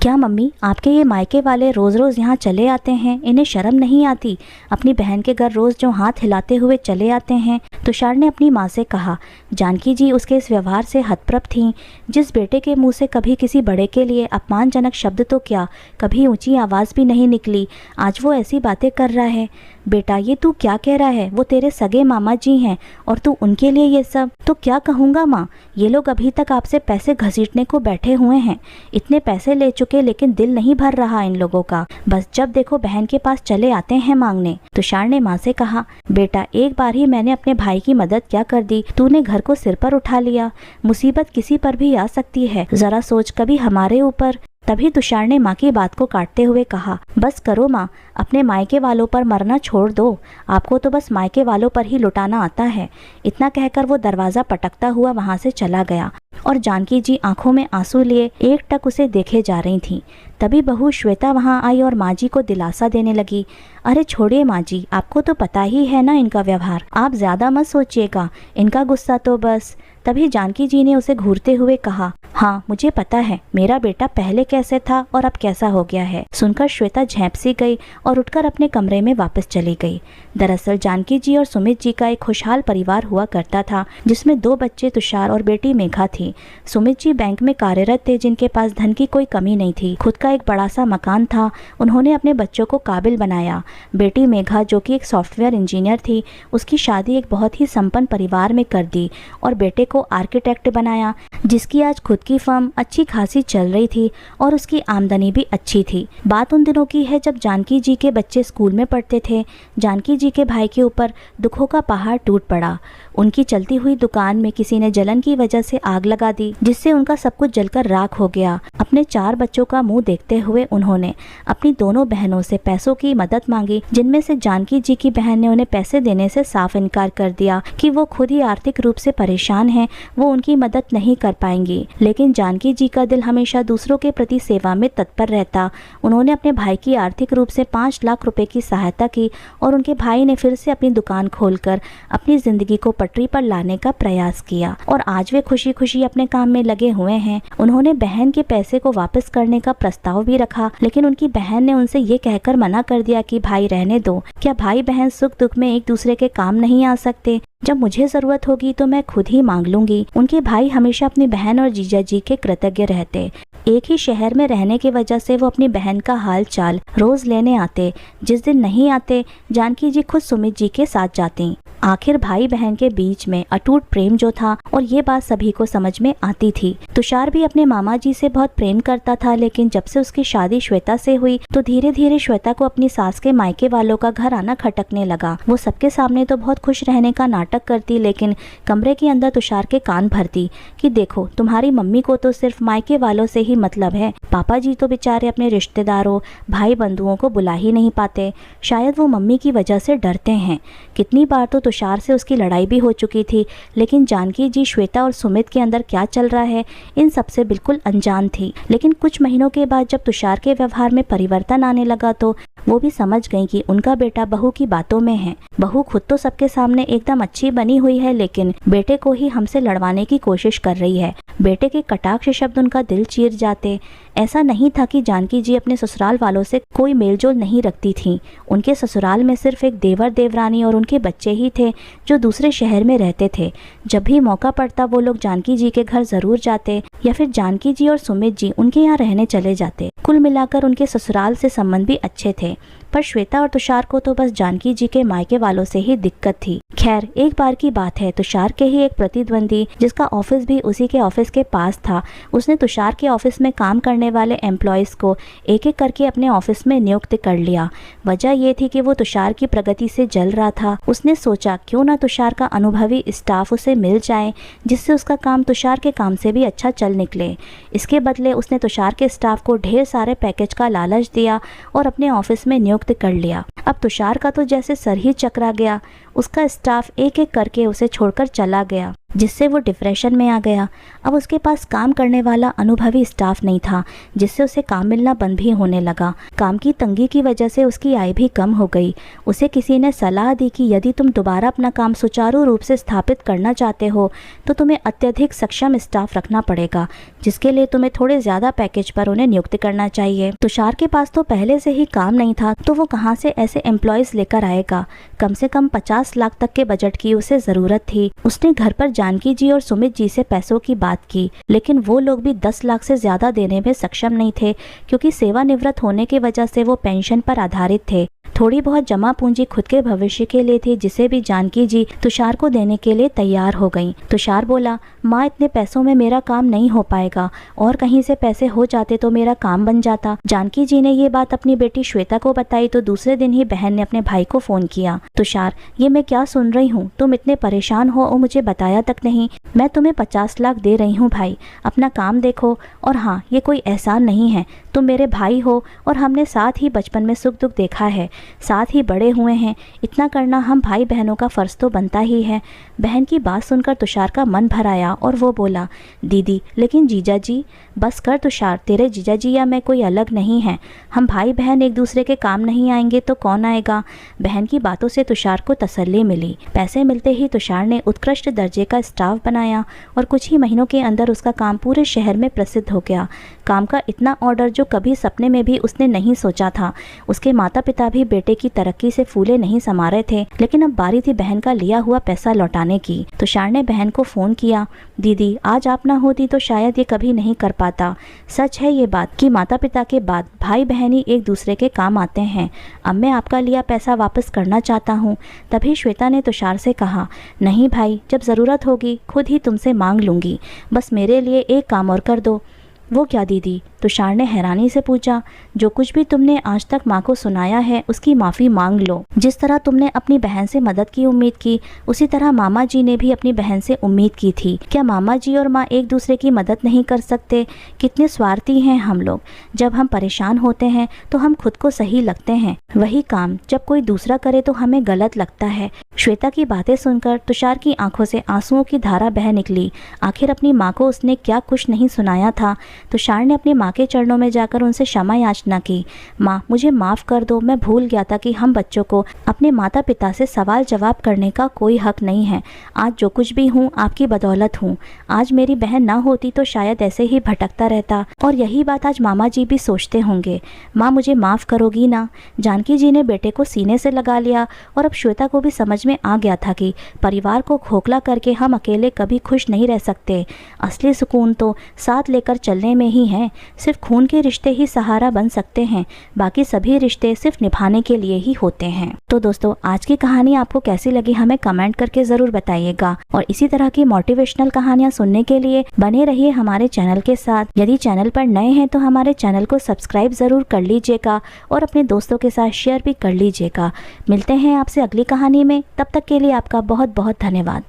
क्या मम्मी, आपके ये मायके वाले रोज़ रोज़ यहाँ चले आते हैं, इन्हें शर्म नहीं आती? अपनी बहन के घर रोज़ जो हाथ हिलाते हुए चले आते हैं। तुषार ने अपनी माँ से कहा। जानकी जी उसके इस व्यवहार से हतप्रभ थीं। जिस बेटे के मुंह से कभी किसी बड़े के लिए अपमानजनक शब्द तो क्या, कभी ऊंची आवाज़ भी नहीं निकली, आज वो ऐसी बातें कर रहा है। बेटा, ये तू क्या कह रहा है? वो तेरे सगे मामा जी हैं और तू उनके लिए ये सब? तो क्या कहूँगा माँ, ये लोग अभी तक आपसे पैसे घसीटने को बैठे हुए हैं। इतने पैसे ले चुके लेकिन दिल नहीं भर रहा इन लोगों का। बस जब देखो बहन के पास चले आते हैं मांगने। तुषार ने माँ से कहा, बेटा एक बार ही मैंने अपने भाई की मदद क्या कर दी, तूने घर को सिर पर उठा लिया। मुसीबत किसी पर भी आ सकती है, जरा सोच कभी हमारे ऊपर। तभी तुषार ने माँ की बात को काटते हुए कहा, बस करो माँ, अपने मायके वालों पर मरना छोड़ दो। आपको तो बस मायके वालों पर ही लुटाना आता है। इतना कहकर वो दरवाज़ा पटकता हुआ वहाँ से चला गया और जानकी जी आंखों में आंसू लिए एकटक उसे देखे जा रही थीं। तभी बहू श्वेता वहाँ आई और माँ जी को दिलासा देने लगी। अरे छोड़िए माँ जी, आपको तो पता ही है ना इनका व्यवहार, आप ज़्यादा मत सोचिएगा, इनका गुस्सा तो बस। तभी जानकी जी ने उसे घूरते हुए कहा, हाँ मुझे पता है मेरा बेटा पहले कैसे था और अब कैसा हो गया है। सुनकर श्वेता झेंपसी गई और उठकर अपने कमरे में वापस चली गई। दरअसल जानकी जी और सुमित जी का एक खुशहाल परिवार हुआ करता था, जिसमें 2 बच्चे तुषार और बेटी मेघा थी। सुमित जी बैंक में कार्यरत थे, जिनके पास धन की कोई कमी नहीं थी। खुद का एक बड़ा सा मकान था। उन्होंने अपने बच्चों को काबिल बनाया। बेटी मेघा जो कि एक सॉफ्टवेयर इंजीनियर थी, उसकी शादी एक बहुत ही संपन्न परिवार में कर दी और बेटे को आर्किटेक्ट बनाया, जिसकी आज खुद की फर्म अच्छी खासी चल रही थी और उसकी आमदनी भी अच्छी थी। बात उन दिनों की है जब जानकी जी के बच्चे स्कूल में पढ़ते थे। जानकी जी के भाई के ऊपर दुखों का पहाड़ टूट पड़ा। उनकी चलती हुई दुकान में किसी ने जलन की वजह से आग लगा दी, जिससे उनका सब कुछ जलकर राख हो गया। अपने 4 बच्चों का मुंह देखते हुए उन्होंने अपनी दोनों बहनों से पैसों की मदद मांगी, जिनमें से जानकी जी की बहन ने उन्हें पैसे देने से साफ इनकार कर दिया कि वो खुद ही आर्थिक रूप से परेशान हैं, वो उनकी मदद नहीं कर पाएंगी। लेकिन जानकी जी का दिल हमेशा दूसरों के प्रति सेवा में तत्पर रहता। उन्होंने अपने भाई की आर्थिक रूप से 5 लाख रुपए की सहायता की और उनके भाई ने फिर से अपनी दुकान खोलकर अपनी जिंदगी को पटरी पर लाने का प्रयास किया और आज वे खुशी खुशी अपने काम में लगे हुए हैं। उन्होंने बहन के पैसे को वापस करने का प्रस्ताव भी रखा, लेकिन उनकी बहन ने उनसे ये कहकर मना कर दिया कि भाई रहने दो। क्या भाई बहन सुख दुख में एक दूसरे के काम नहीं आ सकते? जब मुझे जरूरत होगी तो मैं खुद ही मांग लूंगी। उनके भाई हमेशा अपनी बहन और जीजा जी के कृतज्ञ रहते। एक ही शहर में रहने की वजह से वो अपनी बहन का हाल चाल रोज लेने आते। जिस दिन नहीं आते, जानकी जी खुद सुमित जी के साथ जाती। आखिर भाई बहन के बीच में अटूट प्रेम जो था, और ये बात सभी को समझ में आती थी। तुषार भी अपने मामा जी से बहुत प्रेम करता था, लेकिन जब से उसकी शादी श्वेता से हुई तो धीरे धीरे श्वेता को अपनी सास के मायके वालों का घर आना खटकने लगा। वो सबके सामने तो बहुत खुश रहने का नाटक करती, लेकिन कमरे के अंदर तुषार के कान भरती कि देखो तुम्हारी मम्मी को तो सिर्फ मायके वालों से ही मतलब है। पापा जी तो बेचारे अपने रिश्तेदारों भाई बंधुओं को बुला ही नहीं पाते। शायद वो मम्मी की वजह से डरते हैं। कितनी बार तो तुषार से उसकी लड़ाई भी हो चुकी थी, लेकिन जानकी जी श्वेता और सुमित के अंदर क्या चल रहा है इन सबसे बिल्कुल अनजान थी। लेकिन कुछ महीनों के बाद जब तुषार के व्यवहार में परिवर्तन आने लगा तो वो भी समझ गई कि उनका बेटा बहू की बातों में है। बहू खुद तो सबके सामने एकदम अच्छी बनी हुई है, लेकिन बेटे को ही हमसे लड़वाने की कोशिश कर रही है। बेटे के कटाक्ष शब्द उनका दिल चीर जाते। ऐसा नहीं था कि जानकी जी अपने ससुराल वालों से कोई मेलजोल नहीं रखती थीं। उनके ससुराल में सिर्फ एक देवर देवरानी और उनके बच्चे ही थे जो दूसरे शहर में रहते थे। जब भी मौका पड़ता वो लोग जानकी जी के घर जरूर जाते, या फिर जानकी जी और सुमित जी उनके यहाँ रहने चले जाते। कुल मिलाकर उनके ससुराल से संबंध भी अच्छे थे, पर श्वेता और तुषार को तो बस जानकी जी के मायके वालों से ही दिक्कत थी। खैर, एक बार की बात है, तुषार के ही एक प्रतिद्वंदी जिसका ऑफिस भी उसी के ऑफिस के पास था, उसने तुषार के ऑफिस में काम करने वाले एम्प्लॉयज को एक एक करके अपने ऑफिस में नियुक्त कर लिया। वजह ये थी कि वो तुषार की प्रगति से जल रहा था। उसने सोचा क्यों ना तुषार का अनुभवी स्टाफ उसे मिल जाए, जिससे उसका काम तुषार के काम से भी अच्छा चल निकले। इसके बदले उसने तुषार के स्टाफ को ढेर सारे पैकेज का लालच दिया और अपने ऑफिस में नियुक्त कर लिया। अब तुषार का तो जैसे सर ही चकरा गया। उसका स्टाफ एक एक करके उसे छोड़कर चला गया। जिससे वो डिप्रेशन में आ गया। अब उसके पास काम करने वाला अनुभवी स्टाफ नहीं था, जिससे उसे काम मिलना बंद भी होने लगा। काम की तंगी की वजह से उसकी आय भी कम हो गई। उसे किसी ने सलाह दी कि यदि तुम दोबारा अपना काम सुचारू रूप से स्थापित करना चाहते हो तो तुम्हें अत्यधिक सक्षम स्टाफ रखना पड़ेगा, जिसके लिए तुम्हें थोड़े ज़्यादा पैकेज पर उन्हें नियुक्त करना चाहिए। तुषार के पास तो पहले से ही काम नहीं था, तो वो कहाँ से ऐसे एम्प्लॉयज़ लेकर आएगा। कम से कम 50 लाख तक के बजट की उसे ज़रूरत थी। उसने घर पर जानकी जी और सुमित जी से पैसों की बात की, लेकिन वो लोग भी 10 लाख से ज़्यादा देने में सक्षम नहीं थे, क्योंकि सेवानिवृत्त होने की वजह से वो पेंशन पर आधारित थे। थोड़ी बहुत जमा पूंजी खुद के भविष्य के लिए थी, जिसे भी जानकी जी तुषार को देने के लिए तैयार हो गईं। तुषार बोला, माँ इतने पैसों में मेरा काम नहीं हो पाएगा, और कहीं से पैसे हो जाते तो मेरा काम बन जाता। जानकी जी ने ये बात अपनी बेटी श्वेता को बताई तो दूसरे दिन ही बहन ने अपने भाई को फोन किया। तुषार, ये मैं क्या सुन रही हूँ, तुम इतने परेशान हो और मुझे बताया तक नहीं। मैं तुम्हें 50 लाख दे रही हूँ भाई, अपना काम देखो। और हाँ, ये कोई एहसान नहीं है, तुम मेरे भाई हो और हमने साथ ही बचपन में सुख दुख देखा है, साथ ही बड़े हुए हैं। इतना करना हम भाई बहनों का फ़र्ज़ तो बनता ही है। बहन की बात सुनकर तुषार का मन भर आया और वो बोला, दीदी लेकिन जीजा जी। बस कर तुषार, तेरे जीजा जी या मैं कोई अलग नहीं है। हम भाई बहन एक दूसरे के काम नहीं आएंगे तो कौन आएगा। बहन की बातों से तुषार को तसल्ली मिली। पैसे मिलते ही तुषार ने उत्कृष्ट दर्जे का स्टाफ बनाया और कुछ ही महीनों के अंदर उसका काम पूरे शहर में प्रसिद्ध हो गया। काम का इतना ऑर्डर जो कभी सपने में भी उसने नहीं सोचा था। उसके माता पिता भी बेटे की तरक्की से फूले नहीं समा रहे थे, लेकिन अब बारी थी बहन का लिया हुआ पैसा लौटाने की। तुषार ने बहन को फ़ोन किया, दीदी आज आप ना होती तो शायद ये कभी नहीं कर पाता। सच है ये बात कि माता पिता के बाद भाई बहन ही एक दूसरे के काम आते हैं। अब मैं आपका लिया पैसा वापस करना चाहता हूँ। तभी श्वेता ने तुषार से कहा, नहीं भाई, जब ज़रूरत होगी खुद ही तुमसे मांग लूँगी, बस मेरे लिए एक काम और कर दो। वो क्या दीदी? तुषार ने हैरानी से पूछा। जो कुछ भी तुमने आज तक माँ को सुनाया है उसकी माफ़ी मांग लो। जिस तरह तुमने अपनी बहन से मदद की उम्मीद की, उसी तरह मामा जी ने भी अपनी बहन से उम्मीद की थी। क्या मामा जी और माँ एक दूसरे की मदद नहीं कर सकते? कितने स्वार्थी हैं हम लोग। जब हम परेशान होते हैं तो हम खुद को सही लगते हैं, वही काम जब कोई दूसरा करे तो हमें गलत लगता है। श्वेता की बातें सुनकर तुषार की आंखों से आंसुओं की धारा बह निकली। आखिर अपनी माँ को उसने क्या कुछ नहीं सुनाया था। तुषार ने अपनी माँ के चरणों में जाकर उनसे क्षमा याचना की। माँ, मुझे माफ़ कर दो, मैं भूल गया था कि हम बच्चों को अपने माता पिता से सवाल जवाब करने का कोई हक नहीं है। आज जो कुछ भी हूँ आपकी बदौलत हूँ। आज मेरी बहन ना होती तो शायद ऐसे ही भटकता रहता, और यही बात आज मामा जी भी सोचते होंगे। माँ, मुझे माफ़ करोगी ना? जानकी जी ने बेटे को सीने से लगा लिया, और अब श्वेता को भी समझ में आ गया था कि परिवार को खोखला करके हम अकेले कभी खुश नहीं रह सकते। असली सुकून तो साथ लेकर चलने में ही है। सिर्फ खून के रिश्ते ही सहारा बन सकते हैं, बाकी सभी रिश्ते सिर्फ निभाने के लिए ही होते हैं। तो दोस्तों, आज की कहानी आपको कैसी लगी हमें कमेंट करके ज़रूर बताइएगा, और इसी तरह की मोटिवेशनल कहानियाँ सुनने के लिए बने रहिए हमारे चैनल के साथ। यदि चैनल पर नए हैं तो हमारे चैनल को सब्सक्राइब ज़रूर कर लीजिएगा और अपने दोस्तों के साथ शेयर भी कर लीजिएगा। मिलते हैं आपसे अगली कहानी में, तब तक के लिए आपका बहुत बहुत धन्यवाद।